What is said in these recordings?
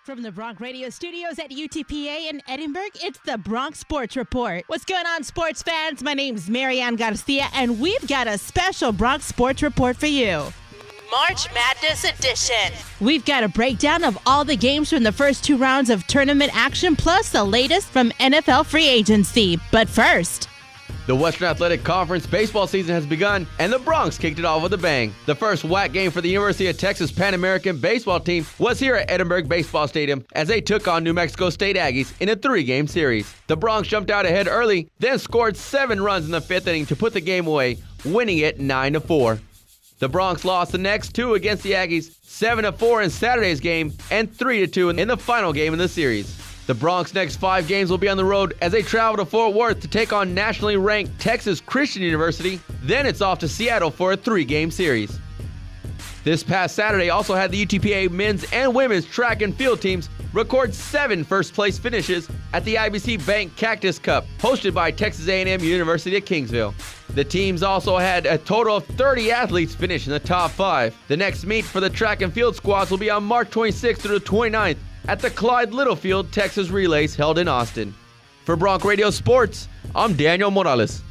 From the Bronc Radio Studios at UTPA in Edinburgh, it's the Bronc Sports Report. What's going on, sports fans? My name's Marianne Garcia, and we've got a special Bronc Sports Report for you. March Madness Edition. We've got a breakdown of all the games from the first two rounds of tournament action, plus the latest from NFL free agency. But first, the Western Athletic Conference baseball season has begun, and the Broncs kicked it off with a bang. The first WAC game for the University of Texas Pan American baseball team was here at Edinburgh Baseball Stadium as they took on New Mexico State Aggies in a 3-game series. The Broncs jumped out ahead early, then scored 7 runs in the 5th inning to put the game away, winning it 9-4. The Broncs lost the next 2 against the Aggies, 7-4 in Saturday's game and 3-2 in the final game in the series. The Broncs' next 5 games will be on the road as they travel to Fort Worth to take on nationally ranked Texas Christian University. Then it's off to Seattle for a 3-game series. This past Saturday also had the UTPA men's and women's track and field teams record 7 first-place finishes at the IBC Bank Cactus Cup, hosted by Texas A&M University at Kingsville. The teams also had a total of 30 athletes finish in the top 5. The next meet for the track and field squads will be on March 26th through the 29th at the Clyde Littlefield Texas Relays held in Austin. For Bronc Radio Sports, I'm Daniel Morales.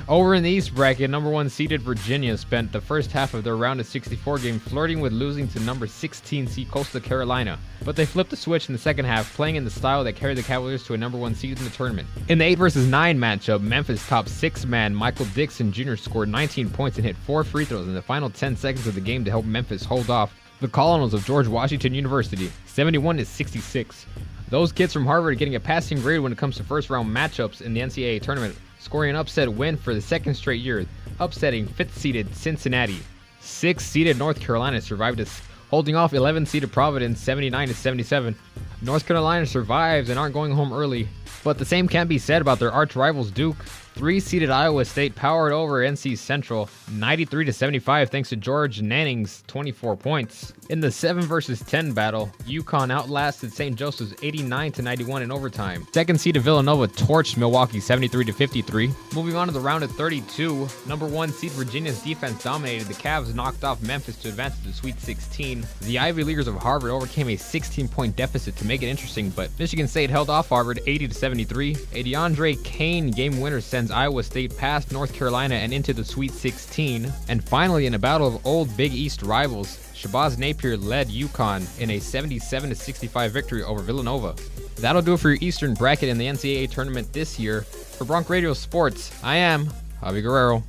Over in the East bracket, number 1 seeded Virginia spent the first half of their round of 64 game flirting with losing to number 16 seed Coastal Carolina, but they flipped the switch in the second half, playing in the style that carried the Cavaliers to a number 1 seed in the tournament. In the 8 versus 9 matchup, Memphis top 6-man Michael Dixon Jr. scored 19 points and hit 4 free throws in the final 10 seconds of the game to help Memphis hold off the Colonels of George Washington University, 71-66. Those kids from Harvard are getting a passing grade when it comes to first-round matchups in the NCAA tournament, scoring an upset win for the second straight year, upsetting 5th-seeded Cincinnati. 6th-seeded North Carolina survived us, holding off 11th-seeded Providence 79-77. North Carolina survives and aren't going home early, but the same can't be said about their arch-rivals Duke. 3-seeded Iowa State powered over NC Central 93-75 thanks to George Nanning's 24 points. In the 7 versus 10 battle, UConn outlasted St. Joseph's 89-91 in overtime. 2nd-seeded Villanova torched Milwaukee 73-53. Moving on to the round of 32, number 1 seed Virginia's defense dominated. The Cavs knocked off Memphis to advance to the Sweet 16. The Ivy Leaguers of Harvard overcame a 16-point deficit to make it interesting, but Michigan State held off Harvard 80-73. A DeAndre Kane game winner sends Iowa State past North Carolina and into the Sweet 16. And finally, in a battle of old Big East rivals, Shabazz Napier led UConn in a 77-65 victory over Villanova. That'll do it for your Eastern bracket in the NCAA tournament this year. For Bronc Radio Sports, I am Javi Guerrero.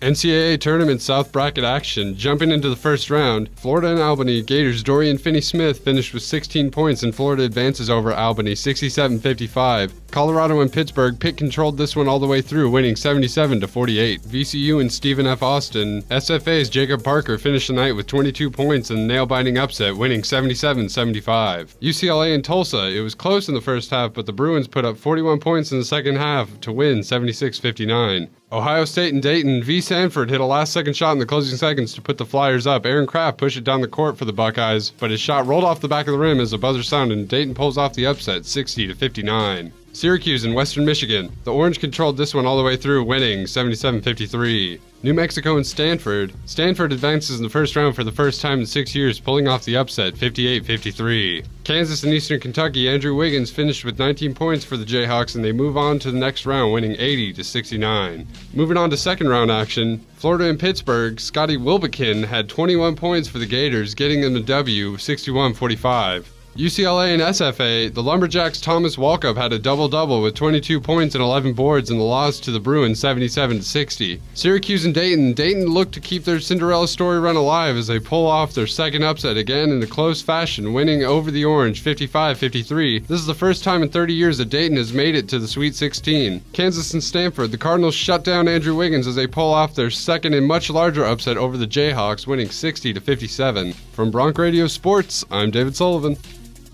NCAA Tournament South Bracket action. Jumping into the first round, Florida and Albany Gators Dorian Finney-Smith finished with 16 points and Florida advances over Albany 67-55. Colorado and Pittsburgh, Pitt controlled this one all the way through, winning 77-48. VCU and Stephen F. Austin, SFA's Jacob Parker finished the night with 22 points and a nail-biting upset, winning 77-75. UCLA and Tulsa, it was close in the first half, but the Bruins put up 41 points in the second half to win 76-59. Ohio State and Dayton, V. Sanford hit a last-second shot in the closing seconds to put the Flyers up. Aaron Kraft pushed it down the court for the Buckeyes, but his shot rolled off the back of the rim as the buzzer sounded, and Dayton pulls off the upset 60-59. Syracuse and Western Michigan. The Orange controlled this one all the way through, winning 77-53. New Mexico and Stanford. Stanford advances in the first round for the first time in 6 years, pulling off the upset 58-53. Kansas and Eastern Kentucky. Andrew Wiggins finished with 19 points for the Jayhawks, and they move on to the next round, winning 80-69. Moving on to second round action, Florida and Pittsburgh. Scotty Wilbekin had 21 points for the Gators, getting them the W 61-45. UCLA and SFA, the Lumberjacks' Thomas Walkup had a double-double with 22 points and 11 boards in the loss to the Bruins 77-60. Syracuse and Dayton looked to keep their Cinderella story run alive as they pull off their second upset again in a close fashion, winning over the Orange 55-53. This is the first time in 30 years that Dayton has made it to the Sweet 16. Kansas and Stanford, the Cardinals shut down Andrew Wiggins as they pull off their second and much larger upset over the Jayhawks, winning 60-57. From Bronc Radio Sports, I'm David Sullivan.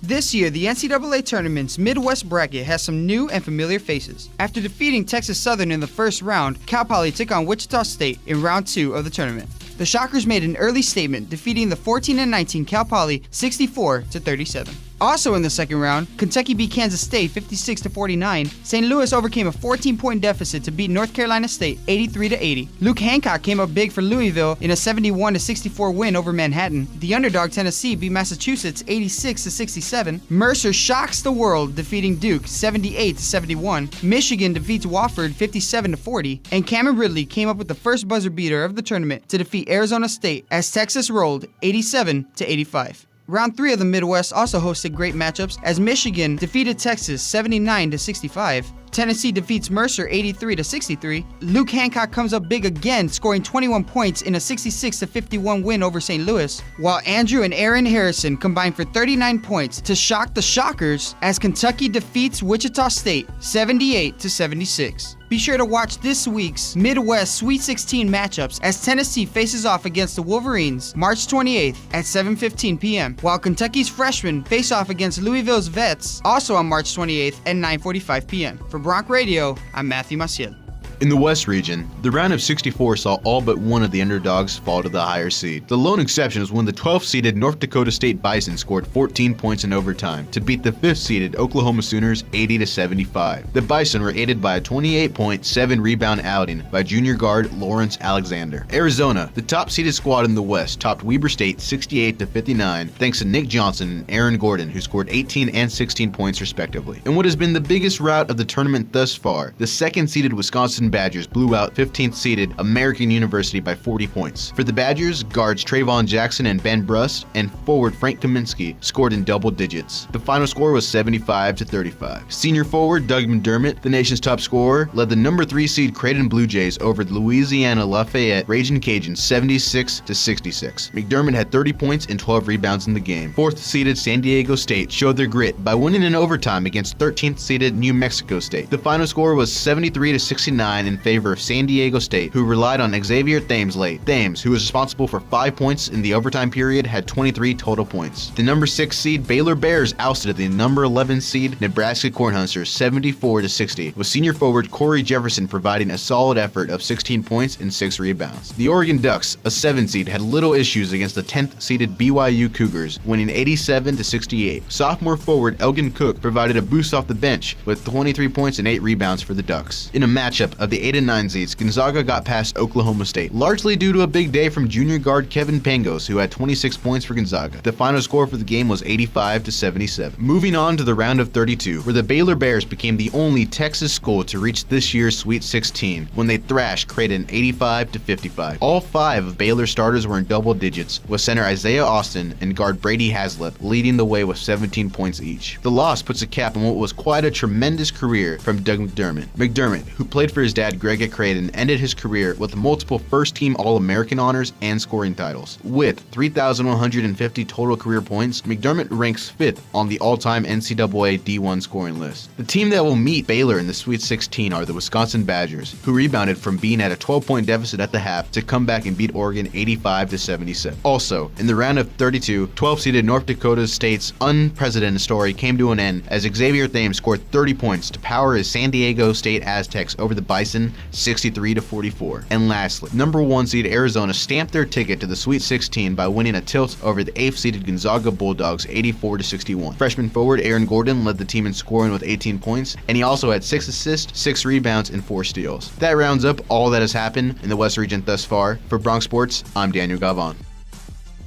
This year, the NCAA Tournament's Midwest bracket has some new and familiar faces. After defeating Texas Southern in the first round, Cal Poly took on Wichita State in round 2 of the tournament. The Shockers made an early statement, defeating the 14-19 Cal Poly 64-37. Also in the second round, Kentucky beat Kansas State 56-49. St. Louis overcame a 14-point deficit to beat North Carolina State 83-80. Luke Hancock came up big for Louisville in a 71-64 win over Manhattan. The underdog Tennessee beat Massachusetts 86-67. Mercer shocks the world, defeating Duke 78-71. Michigan defeats Wofford 57-40. And Cameron Ridley came up with the first buzzer beater of the tournament to defeat Arizona State as Texas rolled 87-85. Round 3 of the Midwest also hosted great matchups as Michigan defeated Texas 79-65. Tennessee defeats Mercer 83-63. Luke Hancock comes up big again, scoring 21 points in a 66-51 win over St. Louis, while Andrew and Aaron Harrison combined for 39 points to shock the Shockers as Kentucky defeats Wichita State 78-76. Be sure to watch this week's Midwest Sweet 16 matchups as Tennessee faces off against the Wolverines March 28th at 7:15 p.m., while Kentucky's freshmen face off against Louisville's Vets also on March 28th at 9:45 p.m. For Bronc Radio, I'm Matthew Maciel. In the West region, the round of 64 saw all but one of the underdogs fall to the higher seed. The lone exception was when the 12th-seeded North Dakota State Bison scored 14 points in overtime to beat the 5th-seeded Oklahoma Sooners 80-75. The Bison were aided by a 28-point, 7-rebound outing by junior guard Lawrence Alexander. Arizona, the top-seeded squad in the West, topped Weber State 68-59 thanks to Nick Johnson and Aaron Gordon, who scored 18 and 16 points respectively. In what has been the biggest rout of the tournament thus far, the second-seeded Wisconsin Badgers blew out 15th-seeded American University by 40 points. For the Badgers, guards Trayvon Jackson and Ben Brust and forward Frank Kaminsky scored in double digits. The final score was 75-35. Senior forward Doug McDermott, the nation's top scorer, led the number 3 seed Creighton Blue Jays over the Louisiana Lafayette Raging Cajuns 76-66. McDermott had 30 points and 12 rebounds in the game. 4th-seeded San Diego State showed their grit by winning in overtime against 13th-seeded New Mexico State. The final score was 73-69 in favor of San Diego State, who relied on Xavier Thames late. Thames, who was responsible for 5 points in the overtime period, had 23 total points. The number 6 seed Baylor Bears ousted the number 11 seed Nebraska Cornhuskers 74-60, with senior forward Corey Jefferson providing a solid effort of 16 points and 6 rebounds. The Oregon Ducks, a 7 seed, had little issues against the 10th seeded BYU Cougars, winning 87-68. Sophomore forward Elgin Cook provided a boost off the bench with 23 points and 8 rebounds for the Ducks. In a matchup of the 8 and 9 seeds, Gonzaga got past Oklahoma State, largely due to a big day from junior guard Kevin Pangos, who had 26 points for Gonzaga. The final score for the game was 85-77. Moving on to the round of 32, where the Baylor Bears became the only Texas school to reach this year's Sweet 16 when they thrashed Creighton 85-55. All 5 of Baylor's starters were in double digits, with center Isaiah Austin and guard Brady Haslip leading the way with 17 points each. The loss puts a cap on what was quite a tremendous career from Doug McDermott. McDermott, who played for his dad Greg at Creighton, ended his career with multiple first-team All-American honors and scoring titles. With 3,150 total career points, McDermott ranks 5th on the all-time NCAA D1 scoring list. The team that will meet Baylor in the Sweet 16 are the Wisconsin Badgers, who rebounded from being at a 12-point deficit at the half to come back and beat Oregon 85-77. Also, in the round of 32, 12-seeded North Dakota State's unprecedented story came to an end as Xavier Thames scored 30 points to power his San Diego State Aztecs over the Bison 63-44. And lastly, number 1 seed Arizona stamped their ticket to the Sweet 16 by winning a tilt over the 8th seeded Gonzaga Bulldogs 84-61. Freshman forward Aaron Gordon led the team in scoring with 18 points, and he also had 6 assists, 6 rebounds, and 4 steals. That rounds up all that has happened in the West region thus far. For Bronc Sports, I'm Daniel Gavon.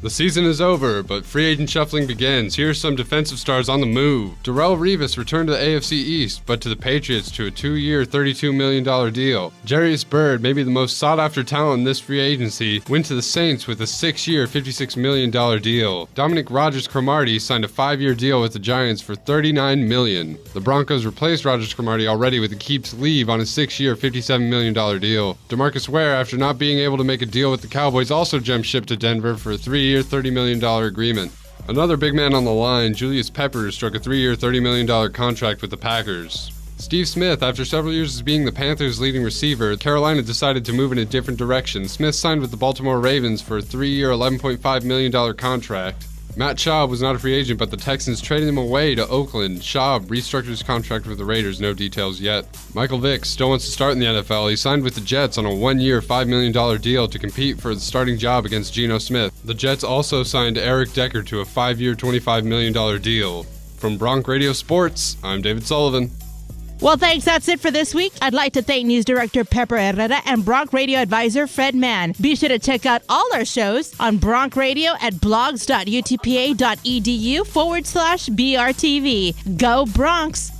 The season is over, but free agent shuffling begins. Here are some defensive stars on the move. Darrelle Revis returned to the AFC East, but to the Patriots to a 2-year, $32 million deal. Jarius Byrd, maybe the most sought-after talent in this free agency, went to the Saints with a 6-year, $56 million deal. Dominic Rodgers-Cromartie signed a 5-year deal with the Giants for $39 million. The Broncos replaced Rodgers-Cromartie already with a keeps leave on a 6-year, $57 million deal. DeMarcus Ware, after not being able to make a deal with the Cowboys, also jumped ship to Denver for a 3-year, $30 million agreement. Another big man on the line, Julius Peppers, struck a 3-year, $30 million contract with the Packers. Steve Smith, after several years as being the Panthers' leading receiver, Carolina decided to move in a different direction. Smith signed with the Baltimore Ravens for a 3-year, $11.5 million contract. Matt Schaub was not a free agent, but the Texans traded him away to Oakland. Schaub restructured his contract with the Raiders, no details yet. Michael Vick still wants to start in the NFL. He signed with the Jets on a 1-year, $5 million deal to compete for the starting job against Geno Smith. The Jets also signed Eric Decker to a 5-year, $25 million deal. From Bronc Radio Sports, I'm David Sullivan. Well, thanks. That's it for this week. I'd like to thank News Director Pepper Herrera and Bronc Radio Advisor Fred Mann. Be sure to check out all our shows on Bronc Radio at blogs.utpa.edu/BRTV. Go Bronx!